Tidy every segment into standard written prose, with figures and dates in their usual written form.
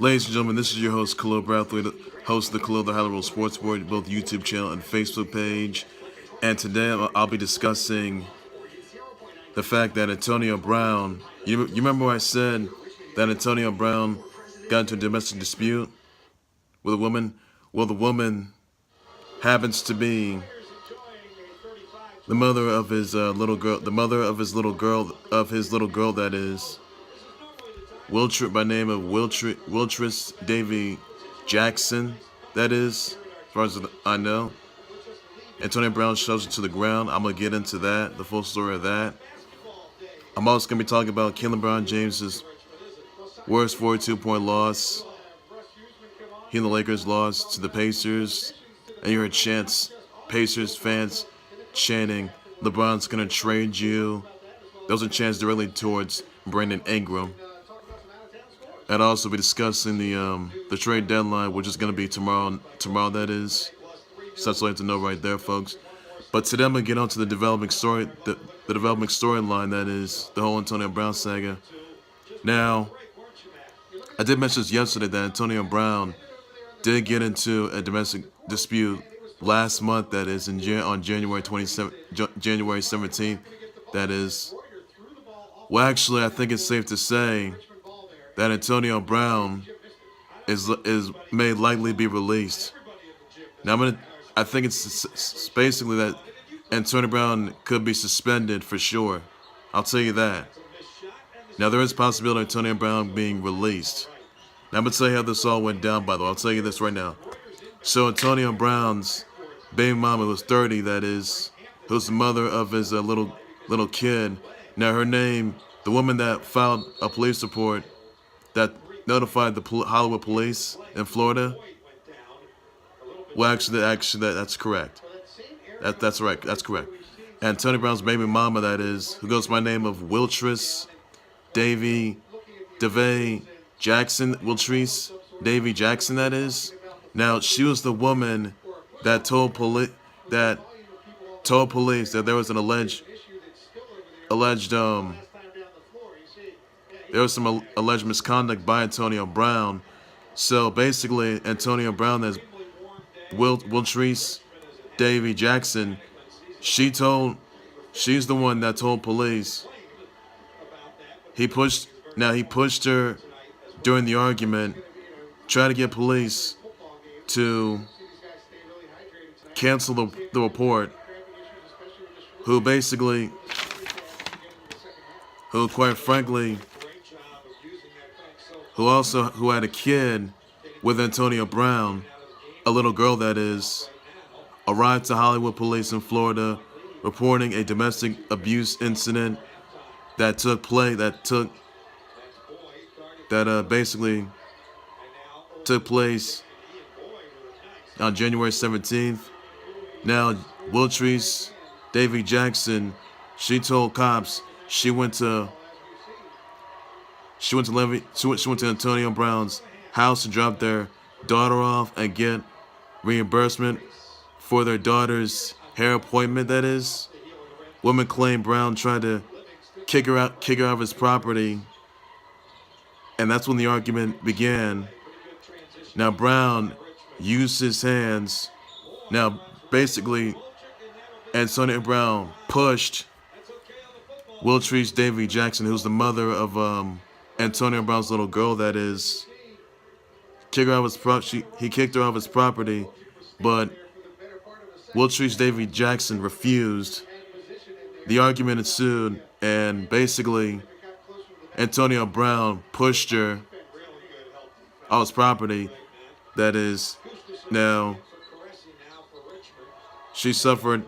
Ladies and gentlemen, this is your host, Khalil Bradley, host of the Khalil the Highlight Sports Board, both YouTube channel and Facebook page. And today I'll be discussing the fact that Antonio Brown, you remember when I said that Antonio Brown got into a domestic dispute with a woman? Well, the woman happens to be the mother of his little girl, of his little girl, that is, by name of Wiltrice Davay Jackson, that is, as far as I know. Antonio Brown shoves it to the ground. I'm going to get into that, the full story of that. I'm also going to be talking about Lebron James's worst 42-point loss. He and the Lakers lost to the Pacers. And you heard Pacers fans chanting, LeBron's going to trade you. Those are chants directly towards Brandon Ingram. I'd also be discussing the trade deadline, which is going to be tomorrow, that is. So that's all you have to know right there, folks. But today I'm going to get on to the developing story, the developing storyline, that is the whole Antonio Brown saga. Now, I did mention this yesterday that Antonio Brown did get into a domestic dispute last month, that is, on January 17th, that is. Well, actually, I think it's safe to say that Antonio Brown may likely be released. Now, I think it's basically that Antonio Brown could be suspended for sure. I'll tell you that. Now, there is a possibility of Antonio Brown being released. Now, I'm going to tell you how this all went down, by the way. I'll tell you this right now. So, Antonio Brown's baby mama was 30, that is, who's the mother of his little kid. Now, her name, the woman that filed a police report that notified the Hollywood police in Florida. Well, actually, that's correct. That's right. That's correct. Antonio Brown's baby mama, that is, who goes by the name of Wiltrice Davay Jackson. Wiltrice Davay Jackson, that is. Now, she was the woman that told police that there was an alleged there was some alleged misconduct by Antonio Brown. So basically, Antonio Brown, as Wiltrice Davay Jackson, she's the one that told police. He pushed her during the argument, tried to get police to cancel the report, who quite frankly, who had a kid with Antonio Brown, a little girl, that is, arrived to Hollywood police in Florida reporting a domestic abuse incident that basically took place on January 17th. Now, Wiltrice Davay Jackson, she told cops she went to Antonio Brown's house to drop their daughter off and get reimbursement for their daughter's hair appointment, that is. Woman claimed Brown tried to kick her out of his property, and that's when the argument began. Now, Brown used his hands. Now, basically, Antonio Brown pushed Wiltrice Davay Jackson, who's the mother of Antonio Brown's little girl, that is. He kicked her out of his property, but Wiltrice Davay Jackson refused. The argument ensued, and basically, Antonio Brown pushed her off his property, that is. Now, she suffered.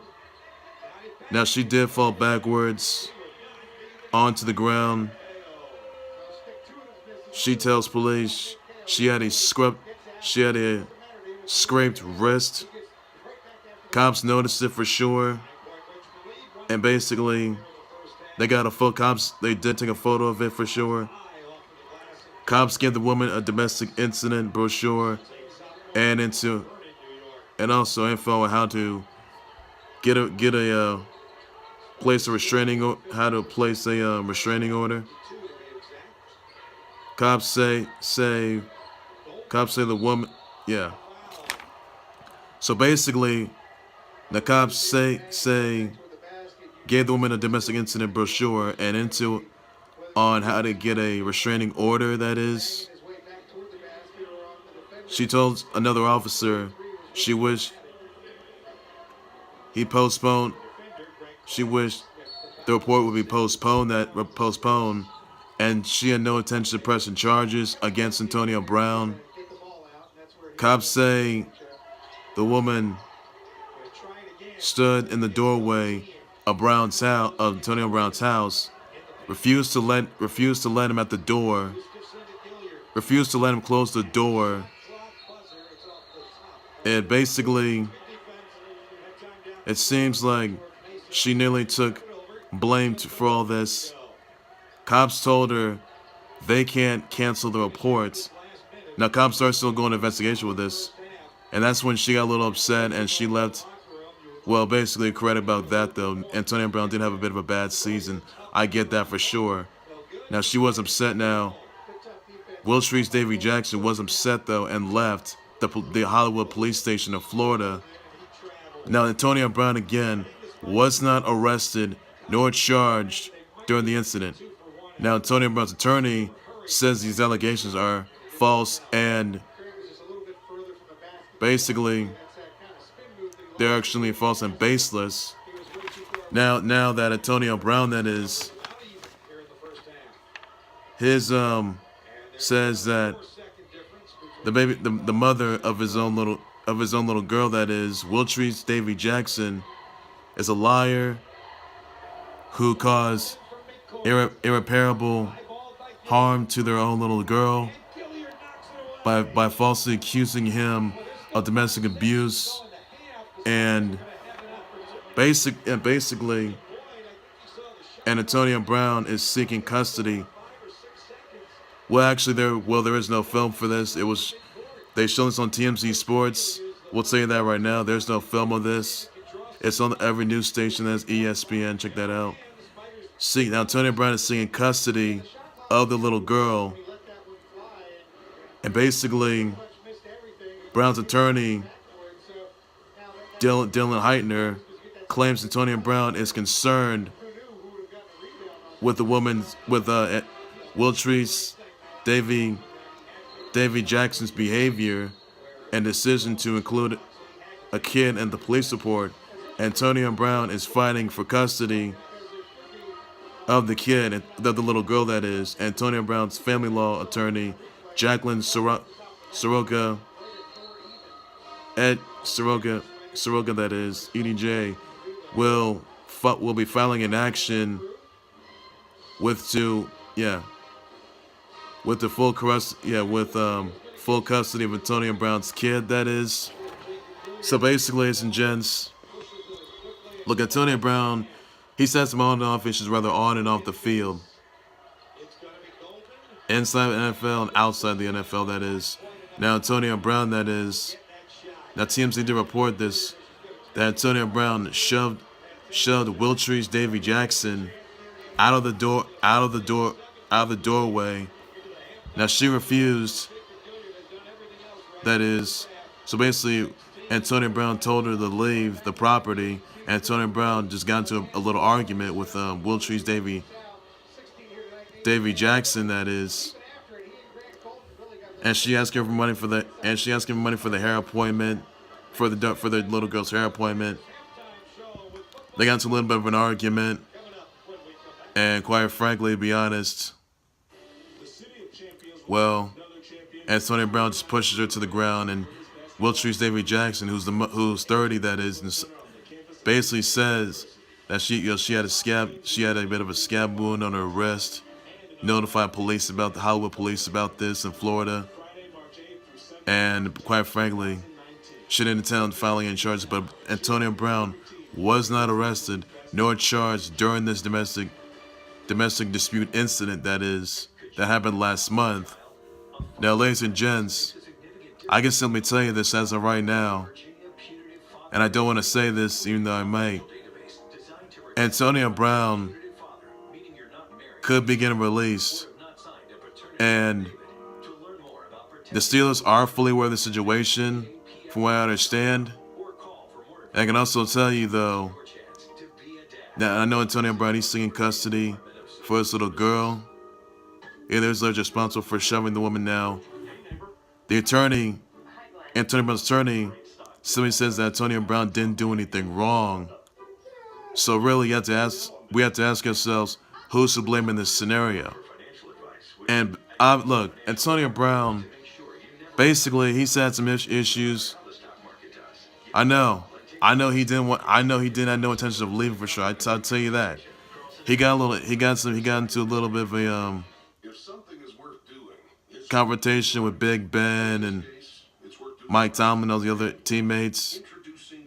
Now, she did fall backwards onto the ground. She tells police she had a scraped wrist. Cops noticed it for sure, and basically, they did take a photo of it for sure. Cops gave the woman a domestic incident brochure and also info on how to place a restraining order. Cops say Cops say the woman, yeah. So basically, the cops say gave the woman a domestic incident brochure and into on how to get a restraining order. That is, she told another officer she wished he postponed. She wished the report would be postponed, and she had no intention of pressing charges against Antonio Brown. Cops say the woman stood in the doorway of Antonio Brown's house, refused to let him at the door, refused to let him close the door. And basically, it seems like she nearly took blame for all this. Cops told her they can't cancel the reports. Now, cops are still going to investigation with this. And that's when she got a little upset and she left. Well, basically, credit about that, though. Antonio Brown did have a bit of a bad season. I get that for sure. Now, she was upset now. Wiltrice Davay Jackson was upset, though, and left the Hollywood police station of Florida. Now, Antonio Brown, again, was not arrested nor charged during the incident. Now, Antonio Brown's attorney says these allegations are false and basically they're actually false and baseless. Now that Antonio Brown, that is, his says that the mother of his own little girl, that is Wiltrice Davey Jackson, is a liar who caused irreparable harm to their own little girl by falsely accusing him of domestic abuse and basically Antonio Brown is seeking custody. Well, actually, there is no film for this. They showed this on TMZ Sports. We'll tell you that right now. There's no film of this. It's on every news station. That's ESPN. Check that out. See, now Antonio Brown is seeking custody of the little girl, and basically, Brown's attorney, Darren Heitner, claims Antonio Brown is concerned with Wiltrice Davey Jackson's behavior and decision to include a kid in the police report. Antonio Brown is fighting for custody of the kid, the little girl, that is. Antonio Brown's family law attorney, Jaclyn Soroka, Soroka, that is, EDJ, will be filing an action with full custody of Antonio Brown's kid, that is. So basically, ladies and gents, look, Antonio Brown, he has some on and off issues, rather on and off the field. Inside the NFL and outside the NFL, that is. Now, Antonio Brown, that is. Now, TMZ did report this, that Antonio Brown shoved Wiltrice Davay Jackson out of the doorway. Now, she refused. That is. So basically, Antonio Brown told her to leave the property. Antonio Brown just got into a little argument with Wiltrice Davay Jackson, that is, and she asked him for money for the hair appointment, for the little girl's hair appointment. They got into a little bit of an argument, and quite frankly, to be honest, well, Antonio Brown just pushes her to the ground, and Wiltrice Davay Jackson, who's 30, that is, basically says that she had a bit of a scab wound on her wrist. Notified the Hollywood police about this in Florida, and quite frankly, she didn't intend on filing any charges. But Antonio Brown was not arrested nor charged during this domestic dispute incident that happened last month. Now, ladies and gents, I can simply tell you this as of right now, and I don't want to say this even though I might. Antonio Brown could be getting released, and The Steelers are fully aware of the situation, from what I understand. And I can also tell you, though, that I know Antonio Brown, he's still in custody for his little girl. Yeah, there's alleged responsible for shoving the woman now. The attorney, Antonio Brown's attorney, simply says that Antonio Brown didn't do anything wrong. So really, we have to ask ourselves, who's to blame in this scenario? And look, Antonio Brown, basically, he's had some issues. I know he didn't have no intention of leaving for sure. I'll tell you that. He got into a little bit of a confrontation with Big Ben and Mike Tomlin and all the other teammates.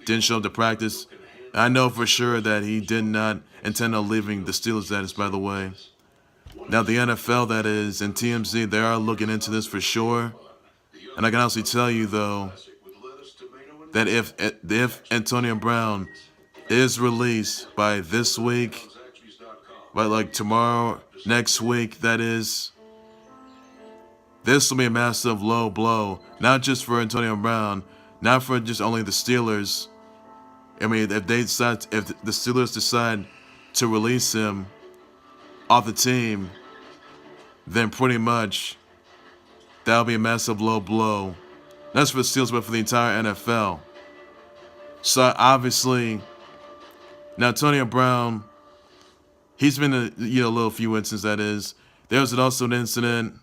Didn't show up to practice. I know for sure that he did not intend on leaving the Steelers, that is, by the way. Now, the NFL, that is, and TMZ, they are looking into this for sure. And I can honestly tell you, though, that if Antonio Brown is released by this week, by like tomorrow, next week, that is, this will be a massive low blow, not just for Antonio Brown, not for just only the Steelers. I mean, if the Steelers decide to release him off the team, then pretty much that'll be a massive low blow. Not just for the Steelers, but for the entire NFL. So obviously, now Antonio Brown, he's been in a little few instances. That is, there was also an incident.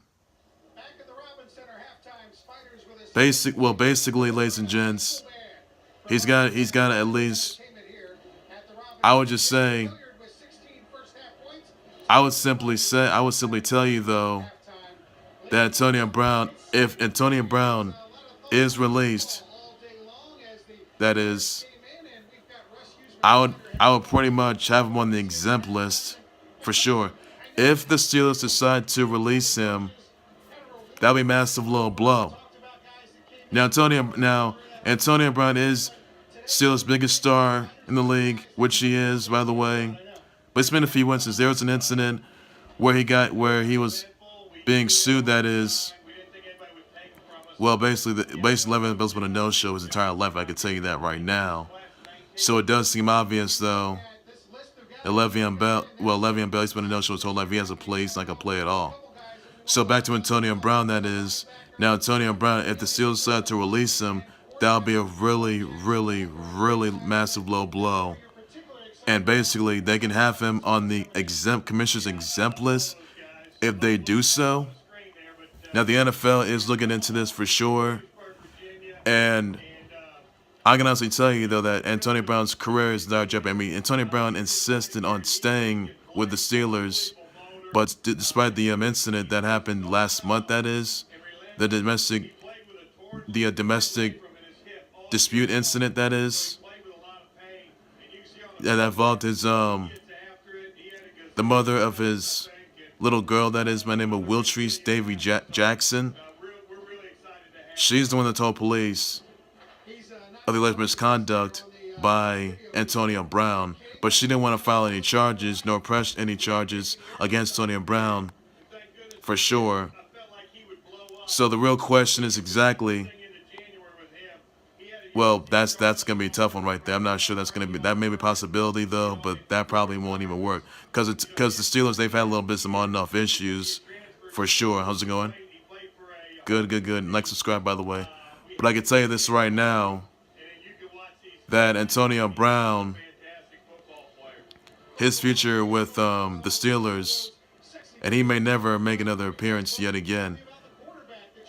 Basically, ladies and gents, he's got at least. I would simply tell you, though, that Antonio Brown, if Antonio Brown is released, that is, I would pretty much have him on the exempt list for sure. If the Steelers decide to release him, that'll be a massive low blow. Now Antonio Brown is Steelers' biggest star in the league, which he is, by the way. But it's been a few instances. There was an incident where he was being sued. That is, well, basically Le'Veon Bell's been a no-show his entire life. I can tell you that right now. So it does seem obvious, though, that Le'Veon Bell's been a no-show his whole life. He hasn't played. He's not gonna play at all. So back to Antonio Brown. That is, now Antonio Brown, if the Steelers decide to release him, that'll be a really, really, really massive low blow. And basically, they can have him on the commissioner's exempt list if they do so. Now, the NFL is looking into this for sure. And I can honestly tell you, though, that Antonio Brown's career is not jeopardy. I mean, Antonio Brown insisted on staying with the Steelers, but despite the incident that happened last month, that is, the domestic dispute incident, that is, that involved his the mother of his little girl, that is, by the name of Wiltrice Davay Jackson. She's the one that told police of the alleged misconduct by Antonio Brown, but she didn't want to file any charges nor press any charges against Antonio Brown, for sure. So the real question is exactly, well, that's gonna be a tough one right there. I'm not sure that may be a possibility, though, but that probably won't even work because the Steelers, they've had a little bit some on and off issues, for sure. How's it going? Good. Like, subscribe, by the way. But I can tell you this right now, that Antonio Brown, his future with the Steelers, and he may never make another appearance yet again.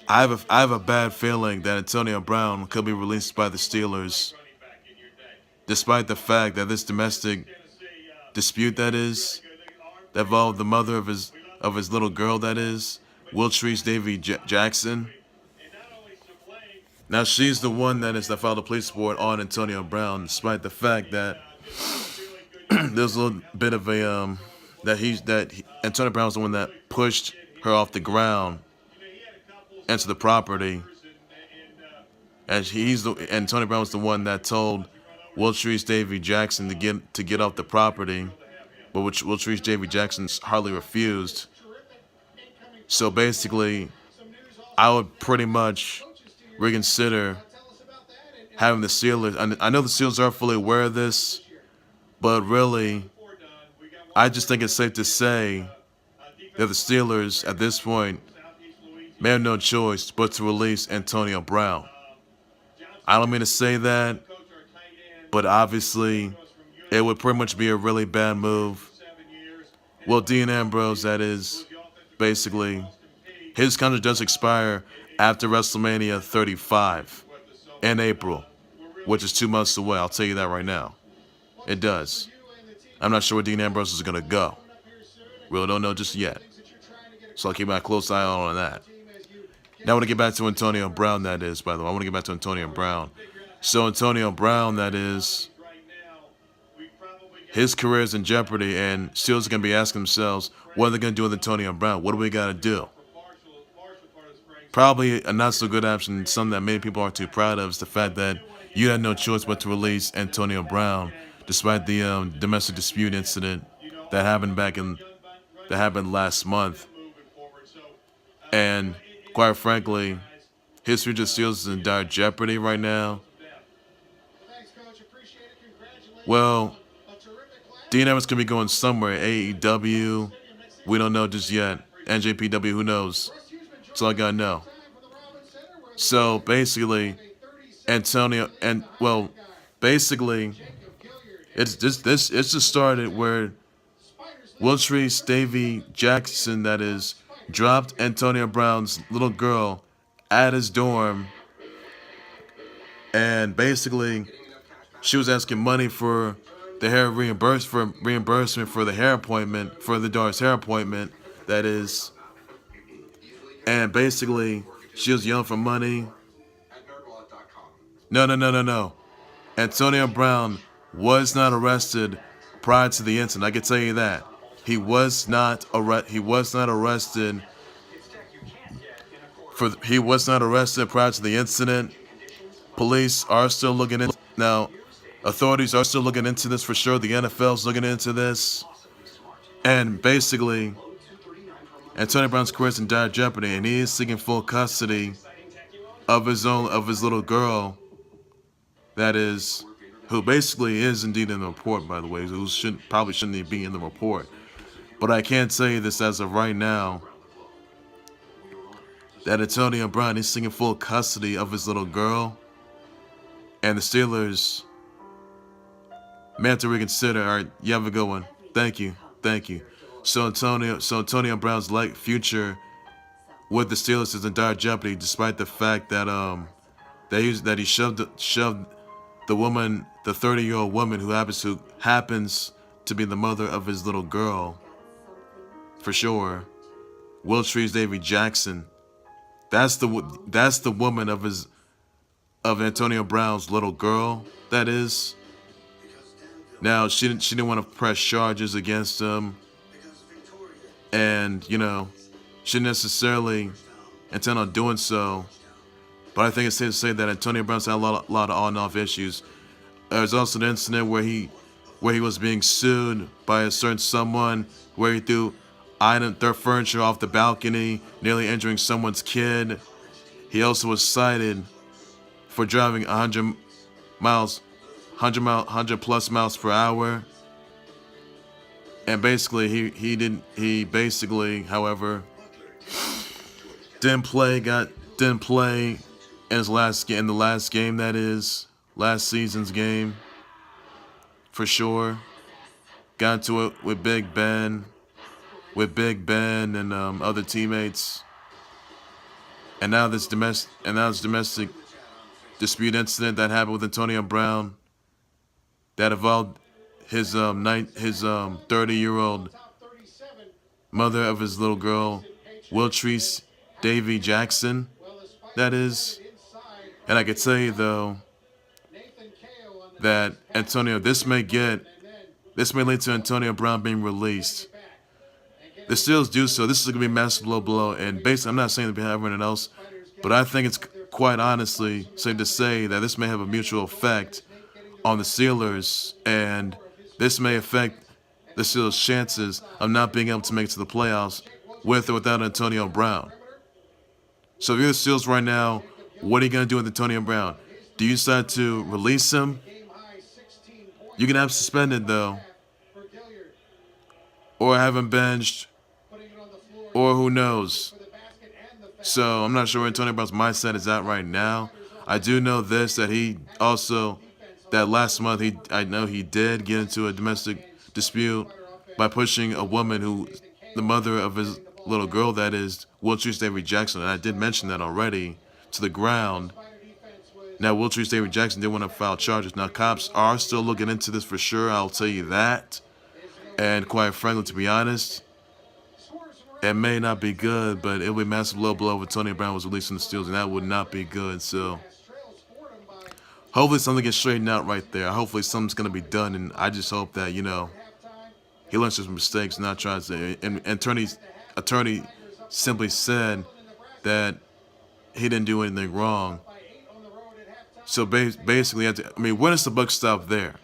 I have a bad feeling that Antonio Brown could be released by the Steelers, despite the fact that this domestic dispute, that involved the mother of his little girl, that is, Wiltrice Davay Jackson. Now she's the one that filed a police report on Antonio Brown, despite the fact that there's a little bit of a Antonio Brown was the one that pushed her off the ground into the property, and Antonio Brown was the one that told Wiltrice Davay Jackson to get off the property, but which Wiltrice Davay Jackson hardly refused. So basically, I would pretty much reconsider having the Steelers. And I know the Steelers are fully aware of this, but really, I just think it's safe to say that the Steelers, at this point, may have no choice but to release Antonio Brown. I don't mean to say that, but obviously, it would pretty much be a really bad move. Well, Dean Ambrose, that is, basically, his contract does expire after WrestleMania 35 in April, which is 2 months away. I'll tell you that right now. It does. I'm not sure where Dean Ambrose is going to go. Really don't know just yet. So I'll keep my close eye on that. Now I want to get back to Antonio Brown, that is, by the way. I want to get back to Antonio Brown. So Antonio Brown, that is, his career is in jeopardy, and Steelers are going to be asking themselves, what are they going to do with Antonio Brown? What do we got to do? Probably a not so good option, something that many people aren't too proud of, is the fact that you had no choice but to release Antonio Brown, despite the domestic dispute incident that happened last month. And quite frankly, his future Steelers is in dire jeopardy right now. Well, Dean Evans could be going somewhere. AEW, we don't know just yet. NJPW, who knows? That's all I gotta know. So basically, basically, it's just started where Wiltrice Davay Jackson, that is, dropped Antonio Brown's little girl at his dorm, and basically, she was asking money for the hair reimbursement for the hair appointment, for the daughter's hair appointment, that is. And basically, she was yelling for money. No. Antonio Brown was not arrested prior to the incident. I can tell you that. He was not arrested prior to the incident. Police are still looking into now. Authorities are still looking into this for sure. The NFL's looking into this. And basically, Antonio Brown's career is in dire jeopardy, and he is seeking full custody of his little girl, that is, who basically is indeed in the report, by the way, who probably shouldn't even be in the report. But I can't say this as of right now, that Antonio Brown is seeking full custody of his little girl, and the Steelers may have to reconsider. All right, you have a good one. Thank you. So Antonio Brown's future with the Steelers is in dire jeopardy, despite the fact that he shoved the woman, the 30-year-old woman who happens to be the mother of his little girl, for sure, Wiltrice Davay Jackson. That's the woman of Antonio Brown's little girl. That is. Now she didn't want to press charges against him, and she didn't necessarily intend on doing so. But I think it's safe to say that Antonio Brown's had a lot of on and off issues. There's also an incident where he was being sued by a certain someone, where he threw their furniture off the balcony, nearly injuring someone's kid. He also was cited for driving 100 plus miles per hour. And basically, he basically, however, didn't play in the last game, that is, last season's game, for sure. Got into it with Big Ben and other teammates. And now this domestic dispute incident that happened with Antonio Brown, that involved his 30-year-old mother of his little girl, Wiltrice Davay Jackson, that is. And I can tell you, though, that this may lead to Antonio Brown being released. The Steelers do so. This is going to be a massive blow. And basically, I'm not saying to be everyone else, but I think it's quite honestly safe to say that this may have a mutual effect on the Steelers, and this may affect the Steelers' chances of not being able to make it to the playoffs with or without Antonio Brown. So if you're the Steelers right now, what are you going to do with Antonio Brown? Do you decide to release him? You can have him suspended, though. Or have him benched. Or who knows? So I'm not sure where Antonio Brown's mindset is at right now. I do know this, that he also, that last month, I know he did get into a domestic dispute by pushing a woman who, the mother of his little girl, that is, Wiltrice Davay Jackson, and I did mention that already, to the ground. Now, Wiltrice Davay Jackson did want to file charges. Now, cops are still looking into this for sure, I'll tell you that. And quite frankly, to be honest, it may not be good, but it would be a massive low blow if Antonio Brown was released from the Steelers, and that would not be good. So, hopefully something gets straightened out right there. Hopefully something's going to be done, and I just hope that, he learns his mistakes, not tries to. And attorney simply said that he didn't do anything wrong. So basically, when does the buck stop there?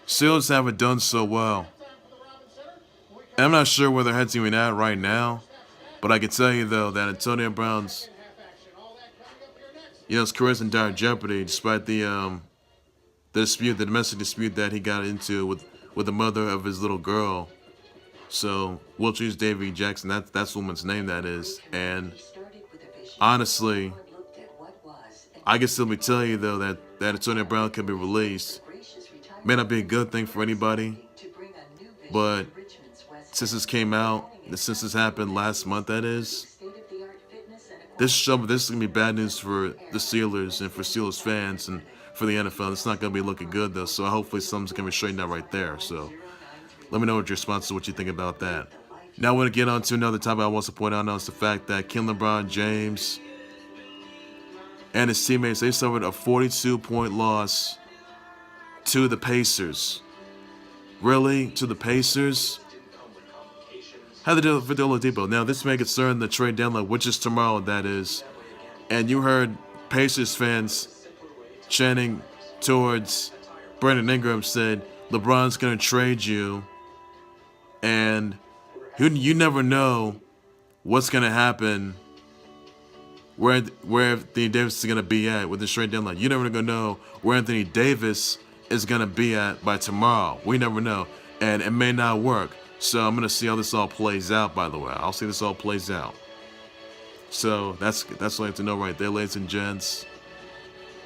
Steelers haven't done so well. And I'm not sure where their head's even at right now, but I can tell you though that Antonio Brown's, his career's in dire jeopardy despite the domestic dispute that he got into with the mother of his little girl. So Wiltrice Davey Jackson, that's the woman's name, that is. And honestly, I can simply tell you though that Antonio Brown can be released. May not be a good thing for anybody, but since this came out, since this happened last month, that is, this is gonna be bad news for the Steelers and for Steelers fans and for the NFL. It's not gonna be looking good though. So hopefully something's gonna be straightened out right there. So let me know what your response is, what you think about that. Now I want to get on to another topic I want to point out now. Is the fact that Lebron James and his teammates, they suffered a 42-point loss to the Pacers. Really? To the Pacers? How they do it for the Oladipo. Now, this may concern the trade deadline, which is tomorrow, that is. And you heard Pacers fans chanting towards Brandon Ingram, said, LeBron's going to trade you. And you never know what's going to happen, where Anthony Davis is going to be at with the trade deadline. You never going to know where Anthony Davis is going to be at by tomorrow. We never know. And it may not work. So I'm going to see how this all plays out, by the way. I'll see this all plays out. So that's what I have to know right there, ladies and gents.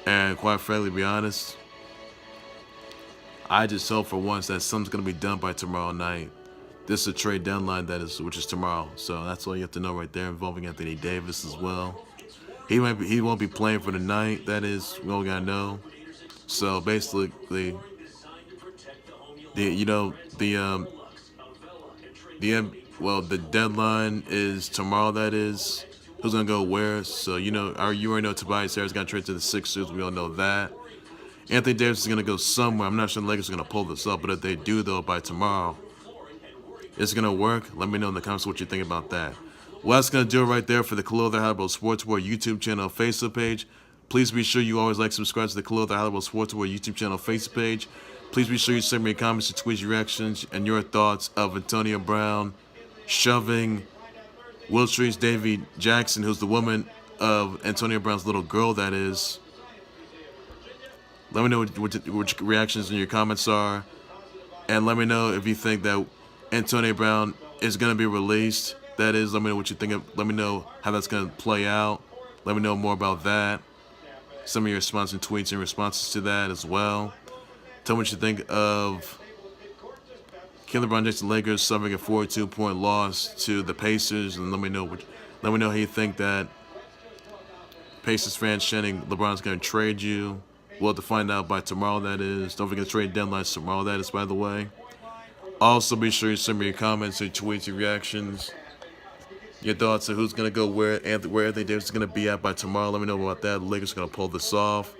And quite frankly, to be honest, I just hope for once that something's going to be done by tomorrow night. This is a trade deadline, which is tomorrow. So that's all you have to know right there, involving Anthony Davis as well. He won't be playing for the night. That is, we all gotta know. So basically, the deadline is tomorrow. That is, who's gonna go where? So you already know Tobias Harris got traded to the Sixers. We all know that. Anthony Davis is gonna go somewhere. I'm not sure the Lakers are gonna pull this up, but if they do, though, by tomorrow, it's gonna work. Let me know in the comments what you think about that. Well, that's gonna do it right there for the Khalil the Irreparable Sports World YouTube channel, Facebook page. Please be sure you always subscribe to the Khalil the Irreparable Sports World YouTube channel, Facebook page. Please be sure you send me your comments, your tweets, your reactions, and your thoughts of Antonio Brown shoving Wiltrice Davay Jackson, who's the woman of Antonio Brown's little girl, that is. Let me know what your reactions and your comments are. And let me know if you think that Antonio Brown is going to be released. That is, let me know what you think. Let me know how that's going to play out. Let me know more about that. Some of your responses and tweets and responses to that as well. Tell me what you think of LeBron James and Lakers suffering a 42-point loss to the Pacers, and let me know how you think that Pacers fans chanting LeBron's going to trade you. We'll have to find out by tomorrow, that is. Don't forget the trade deadline's tomorrow, that is, by the way. Also, be sure you send me your comments, your tweets, your reactions, your thoughts on who's going to go where Anthony Davis is going to be at by tomorrow. Let me know about that. The Lakers are going to pull this off.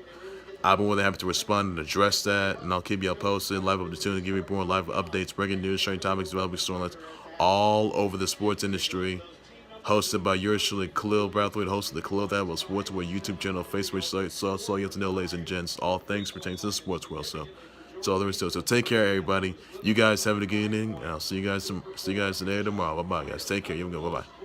I've been more than happy to respond and address that, and I'll keep you posted. Live opportunity to give you more live updates, breaking news, sharing topics, developing storylines all over the sports industry. Hosted by yours truly, Khalil Brathwaite, host of the Khalil the Irreparable Sports World YouTube channel, Facebook site. So all you have to know, ladies and gents, all things pertaining to the sports world. So that's all there is to it. So take care, everybody. You guys have a good evening. And I'll see you guys today or tomorrow. Bye-bye, guys. Take care. You go. Bye-bye.